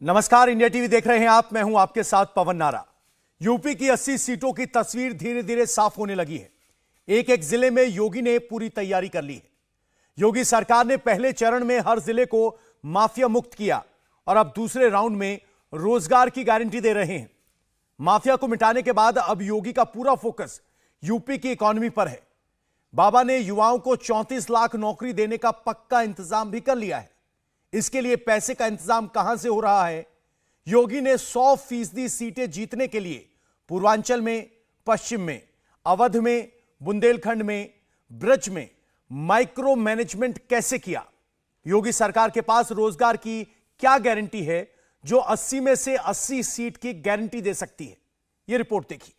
नमस्कार, India TV देख रहे हैं आप। मैं हूं आपके साथ पवन नारा। यूपी की 80 सीटों की तस्वीर धीरे धीरे साफ होने लगी है। एक एक जिले में योगी ने पूरी तैयारी कर ली है। योगी सरकार ने पहले चरण में हर जिले को माफिया मुक्त किया और अब दूसरे राउंड में रोजगार की गारंटी दे रहे हैं। माफिया को मिटाने के बाद अब योगी का पूरा फोकस यूपी की इकोनॉमी पर है। बाबा ने युवाओं को 34 लाख नौकरी देने का पक्का इंतजाम भी कर लिया है। इसके लिए पैसे का इंतजाम कहां से हो रहा है? योगी ने 100% सीटें जीतने के लिए पूर्वांचल में, पश्चिम में, अवध में, बुंदेलखंड में, ब्रज में माइक्रो मैनेजमेंट कैसे किया? योगी सरकार के पास रोजगार की क्या गारंटी है जो 80 में से 80 सीट की गारंटी दे सकती है? यह रिपोर्ट देखिए।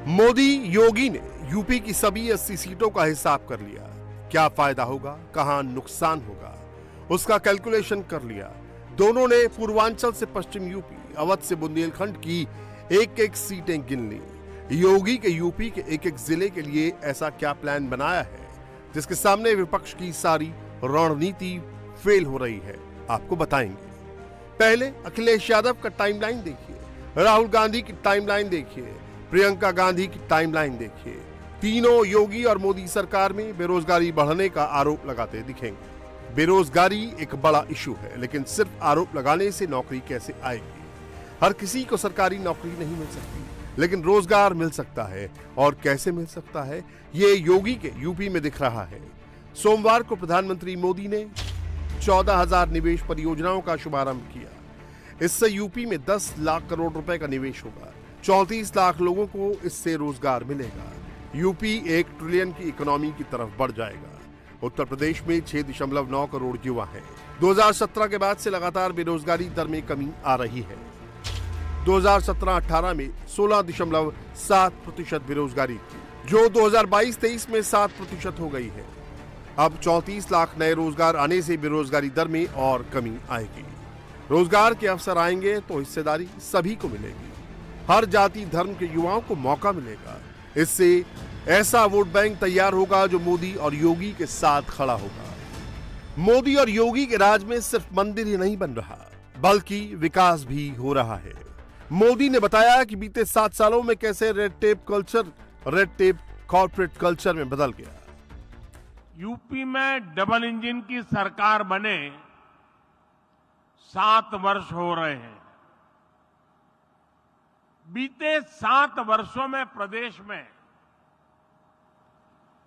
मोदी योगी ने यूपी की सभी 80 सीटों का हिसाब कर लिया। क्या फायदा होगा, कहां नुकसान होगा, उसका कैलकुलेशन कर लिया। दोनों ने पूर्वांचल से पश्चिम यूपी, अवध से बुंदेलखंड की एक एक सीटें गिन ली। योगी के यूपी के एक एक जिले के लिए ऐसा क्या प्लान बनाया है जिसके सामने विपक्ष की सारी रणनीति फेल हो रही है, आपको बताएंगे। पहले अखिलेश यादव का टाइमलाइन देखिए, राहुल गांधी की टाइमलाइन देखिए, प्रियंका गांधी की टाइमलाइन देखिए। तीनों योगी और मोदी सरकार में बेरोजगारी बढ़ने का आरोप लगाते दिखेंगे। बेरोजगारी एक बड़ा इशू है, लेकिन सिर्फ आरोप लगाने से नौकरी कैसे आएगी? हर किसी को सरकारी नौकरी नहीं मिल सकती, लेकिन रोजगार मिल सकता है। और कैसे मिल सकता है, ये योगी के यूपी में दिख रहा है। सोमवार को प्रधानमंत्री मोदी ने 14,000 निवेश परियोजनाओं का शुभारंभ किया। इससे यूपी में 10 लाख करोड़ रुपए का निवेश होगा। 34 लाख लोगों को इससे रोजगार मिलेगा। यूपी 1 ट्रिलियन की इकोनॉमी की तरफ बढ़ जाएगा। उत्तर प्रदेश में 6.9 करोड़ युवा हैं। 2017 के बाद से लगातार बेरोजगारी दर में कमी आ रही है। 2017-18 में 16.7% बेरोजगारी थी, जो 2022-23 में 7% हो गई है। अब 34 लाख नए रोजगार आने से बेरोजगारी दर में और कमी आएगी। रोजगार के अवसर आएंगे तो हिस्सेदारी सभी को मिलेगी। हर जाति धर्म के युवाओं को मौका मिलेगा। इससे ऐसा वोट बैंक तैयार होगा जो मोदी और योगी के साथ खड़ा होगा। मोदी और योगी के राज में सिर्फ मंदिर ही नहीं बन रहा, बल्कि विकास भी हो रहा है। मोदी ने बताया कि बीते 7 सालों में कैसे रेड टेप कॉर्पोरेट कल्चर में बदल गया। यूपी में डबल इंजन की सरकार बने 7 वर्ष हो रहे हैं। बीते 7 वर्षों में प्रदेश में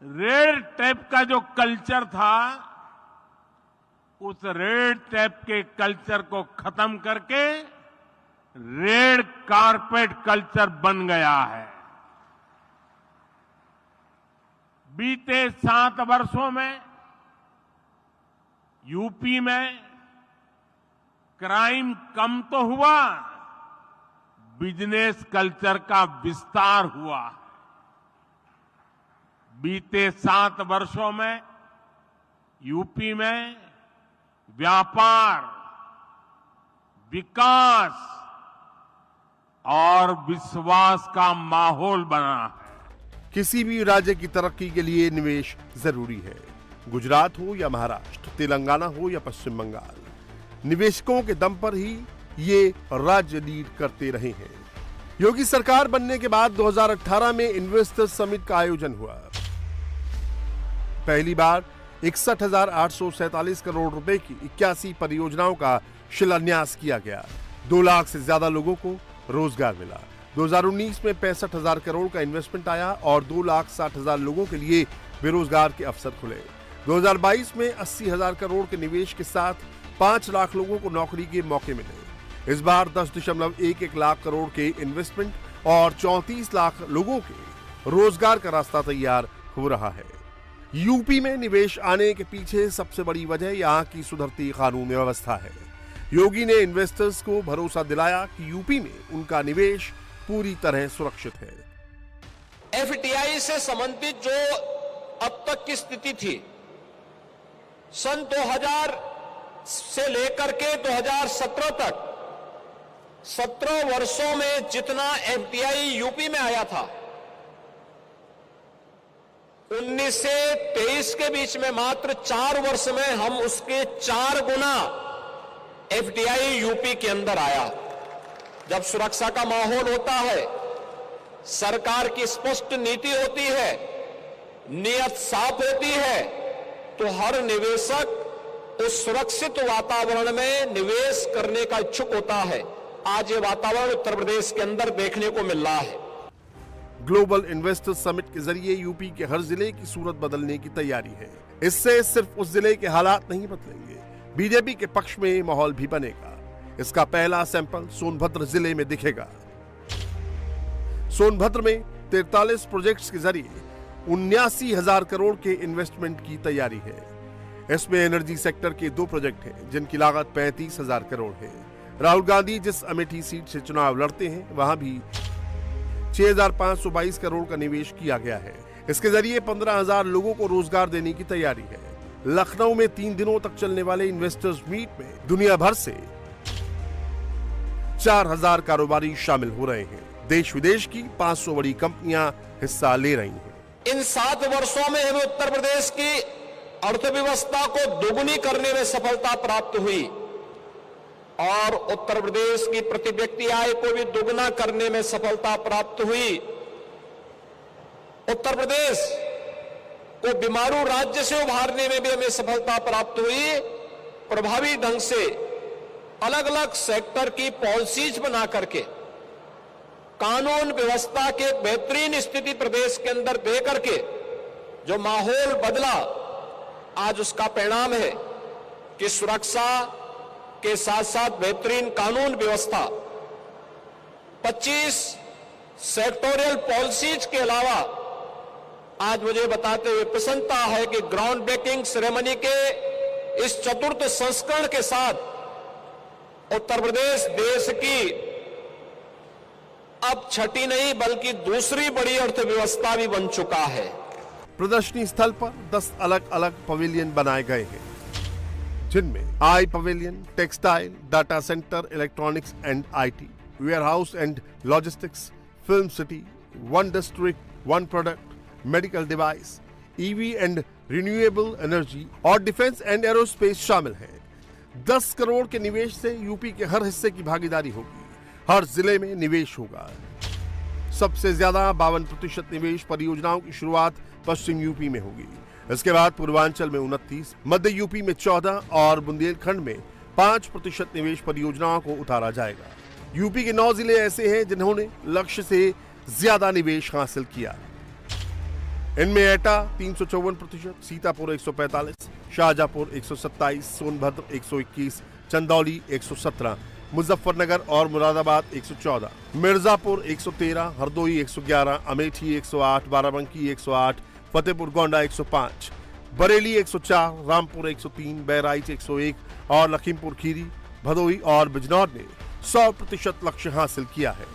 रेड टेप का जो कल्चर था, उस रेड टेप के कल्चर को खत्म करके रेड कारपेट कल्चर बन गया है। बीते 7 वर्षों में यूपी में क्राइम कम तो हुआ, बिजनेस कल्चर का विस्तार हुआ। बीते 7 वर्षों में यूपी में व्यापार, विकास और विश्वास का माहौल बना है। किसी भी राज्य की तरक्की के लिए निवेश जरूरी है। गुजरात हो या महाराष्ट्र, तेलंगाना हो या पश्चिम बंगाल, निवेशकों के दम पर ही ये राज्य लीड करते रहे हैं। योगी सरकार बनने के बाद 2018 में इन्वेस्टर्स समिट का आयोजन हुआ। पहली बार 61,847 करोड़ रुपए की 81 परियोजनाओं का शिलान्यास किया गया। 2 लाख से ज्यादा लोगों को रोजगार मिला। 2019 में 65,000 करोड़ का इन्वेस्टमेंट आया और 2,60,000 लोगों के लिए बेरोजगार के अवसर खुले। 2022 में 80,000 करोड़ के निवेश के साथ 5 लाख लोगों को नौकरी के मौके मिले। इस बार 10.11 लाख करोड़ के इन्वेस्टमेंट और 34 लाख लोगों के रोजगार का रास्ता तैयार हो रहा है। यूपी में निवेश आने के पीछे सबसे बड़ी वजह यहाँ की सुधरती कानून व्यवस्था है। योगी ने इन्वेस्टर्स को भरोसा दिलाया कि यूपी में उनका निवेश पूरी तरह सुरक्षित है। एफडीआई से संबंधित जो अब तक की स्थिति थी, सन 2000 से लेकर के 2017 तक 17 वर्षों में जितना एफडीआई यूपी में आया था, 19 से 23 के बीच में मात्र 4 वर्ष में हम उसके 4 गुना एफडीआई यूपी के अंदर आया। जब सुरक्षा का माहौल होता है, सरकार की स्पष्ट नीति होती है, नियत साफ होती है, तो हर निवेशक उस सुरक्षित वातावरण में निवेश करने का इच्छुक होता है। आज ये वातावरण उत्तर प्रदेश के अंदर देखने को मिल रहा है। ग्लोबल इन्वेस्टर्स समिट के जरिए यूपी के हर जिले की सूरत बदलने की तैयारी है। इससे सिर्फ उस जिले के हालात नहीं बदलेंगे, बीजेपी के पक्ष में माहौल भी बनेगा। इसका पहला सैंपल सोनभद्र जिले में दिखेगा। सोनभद्र में 43 प्रोजेक्ट्स के जरिए 79,000 करोड़ के इन्वेस्टमेंट की तैयारी है। इसमें एनर्जी सेक्टर के 2 प्रोजेक्ट हैं जिनकी लागत 35,000 करोड़ है। राहुल गांधी जिस अमेठी सीट से चुनाव लड़ते हैं वहां भी 6,522 करोड़ का निवेश किया गया है। इसके जरिए 15,000 लोगों को रोजगार देने की तैयारी है। लखनऊ में 3 दिनों तक चलने वाले इन्वेस्टर्स मीट में दुनिया भर से 4,000 कारोबारी शामिल हो रहे हैं। देश विदेश की 500 बड़ी कंपनियां हिस्सा ले रही हैं। इन 7 वर्षों में हमें उत्तर प्रदेश की अर्थव्यवस्था को दोगुनी करने में सफलता प्राप्त हुई और उत्तर प्रदेश की प्रति व्यक्ति आय को भी दोगुना करने में सफलता प्राप्त हुई। उत्तर प्रदेश को बीमारू राज्य से उभारने में भी हमें सफलता प्राप्त हुई। प्रभावी ढंग से अलग अलग सेक्टर की पॉलिसीज बना करके कानून व्यवस्था के बेहतरीन स्थिति प्रदेश के अंदर दे करके जो माहौल बदला, आज उसका परिणाम है कि सुरक्षा के साथ साथ बेहतरीन कानून व्यवस्था, 25 सेक्टोरियल पॉलिसीज के अलावा आज मुझे बताते हुए प्रसन्नता है कि ग्राउंड ब्रेकिंग सेरेमनी के इस 4th संस्करण के साथ उत्तर प्रदेश देश की अब 6ठी नहीं बल्कि दूसरी बड़ी अर्थव्यवस्था भी बन चुका है। प्रदर्शनी स्थल पर 10 अलग अलग पवेलियन बनाए गए हैं जिनमें AI pavilion, textile, data centre, electronics and IT, warehouse and logistics, film city, one district one product, medical device, EV and renewable energy और डिफेंस एंड एरोस्पेस शामिल है। 10 करोड़ के निवेश से यूपी के हर हिस्से की भागीदारी होगी। हर जिले में निवेश होगा। सबसे ज्यादा 52% निवेश परियोजनाओं की शुरुआत पश्चिम यूपी में होगी। इसके बाद पूर्वांचल में 29, मध्य यूपी में 14 और बुंदेलखंड में 5% निवेश परियोजनाओं को उतारा जाएगा। यूपी के 9 जिले ऐसे हैं जिन्होंने लक्ष्य से ज्यादा निवेश हासिल किया। इनमें एटा 354%, सीतापुर 145, शाहजहांपुर 127, सोनभद्र 121, चंदौली 117, मुजफ्फरनगर और मुरादाबाद 114, मिर्जापुर 113, हरदोई 111, अमेठी 108, बाराबंकी 108, फतेहपुर गोंडा 105, बरेली 104, रामपुर 103, बहराइच 101 और लखीमपुर खीरी, भदोही और बिजनौर ने 100% लक्ष्य हासिल किया है।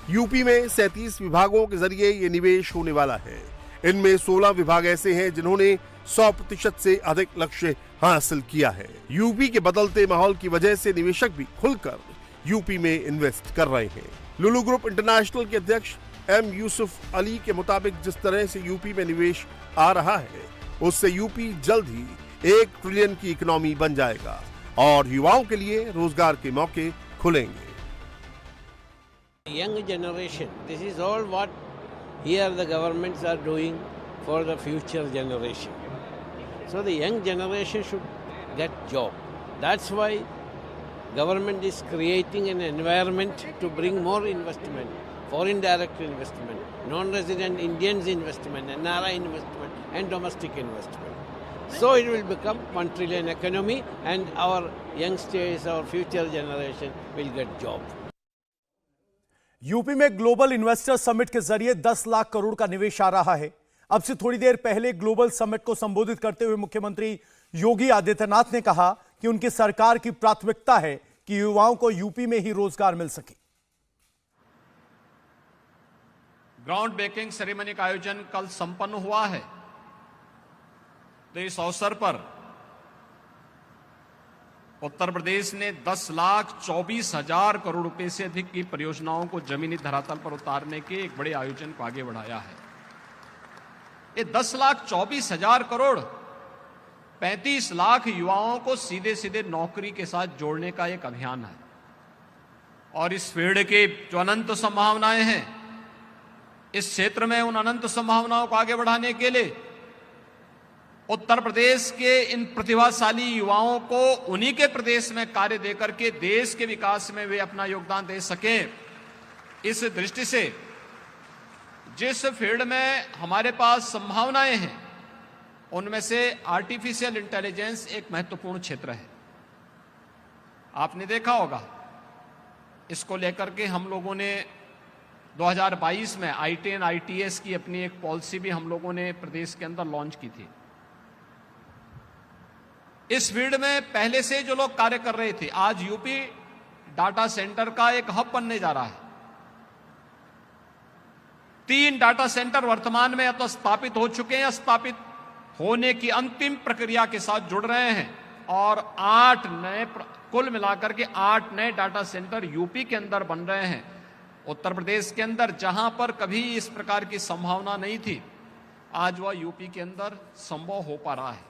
यूपी में 37 विभागों के जरिए ये निवेश होने वाला है। इनमें 16 विभाग ऐसे हैं जिन्होंने 100% से अधिक लक्ष्य हासिल किया है। यूपी के बदलते माहौल की वजह से निवेशक भी खुलकर यूपी में इन्वेस्ट कर रहे हैं। लुलु ग्रुप इंटरनेशनल के अध्यक्ष एम यूसुफ अली के मुताबिक जिस तरह से यूपी में निवेश आ रहा है उससे यूपी जल्द ही 1 ट्रिलियन की इकोनॉमी बन जाएगा और युवाओं के लिए रोजगार के मौके खुलेंगे। Young generation, this is all what here the governments are doing for the future generation. So the young generation should get job. That's why government is creating an environment to bring more investment, foreign direct investment, non-resident Indians investment, NRI investment and domestic investment. So it will become 1 trillion economy and our youngsters, our future generation will get job. UP में global investor summit के जरिए 10 लाख करोड़ का निवेश आ रहा है। अब से थोड़ी देर पहले ग्लोबल समिट को संबोधित करते हुए मुख्यमंत्री योगी आदित्यनाथ ने कहा कि उनकी सरकार की प्राथमिकता है कि युवाओं को यूपी में ही रोजगार मिल सके। ग्राउंड ब्रेकिंग सेरेमनी का आयोजन कल संपन्न हुआ है। तो इस अवसर पर उत्तर प्रदेश ने 10,24,000 करोड़ रुपए से अधिक की परियोजनाओं को जमीनी धरातल पर उतारने के एक बड़े आयोजन को आगे बढ़ाया है। ये 10,24,000 करोड़ 35 लाख युवाओं को सीधे सीधे नौकरी के साथ जोड़ने का एक अभियान है। और इस फील्ड की जो अनंत संभावनाएं हैं, इस क्षेत्र में उन अनंत संभावनाओं को आगे बढ़ाने के लिए उत्तर प्रदेश के इन प्रतिभाशाली युवाओं को उन्हीं के प्रदेश में कार्य देकर के देश के विकास में वे अपना योगदान दे सकें, इस दृष्टि से जिस फील्ड में हमारे पास संभावनाएं हैं उनमें से आर्टिफिशियल इंटेलिजेंस एक महत्वपूर्ण क्षेत्र है। आपने देखा होगा, इसको लेकर के हम लोगों ने 2022 में आईटी एंड आईटीएस की अपनी एक पॉलिसी भी हम लोगों ने प्रदेश के अंदर लॉन्च की थी। इस फील्ड में पहले से जो लोग कार्य कर रहे थे, आज यूपी डाटा सेंटर का एक हब बनने जा रहा है। 3 डाटा सेंटर वर्तमान में या तो स्थापित हो चुके हैं या स्थापित होने की अंतिम प्रक्रिया के साथ जुड़ रहे हैं, और 8 नए, कुल मिलाकर के 8 नए डाटा सेंटर यूपी के अंदर बन रहे हैं। उत्तर प्रदेश के अंदर जहां पर कभी इस प्रकार की संभावना नहीं थी, आज वह यूपी के अंदर संभव हो पा रहा है।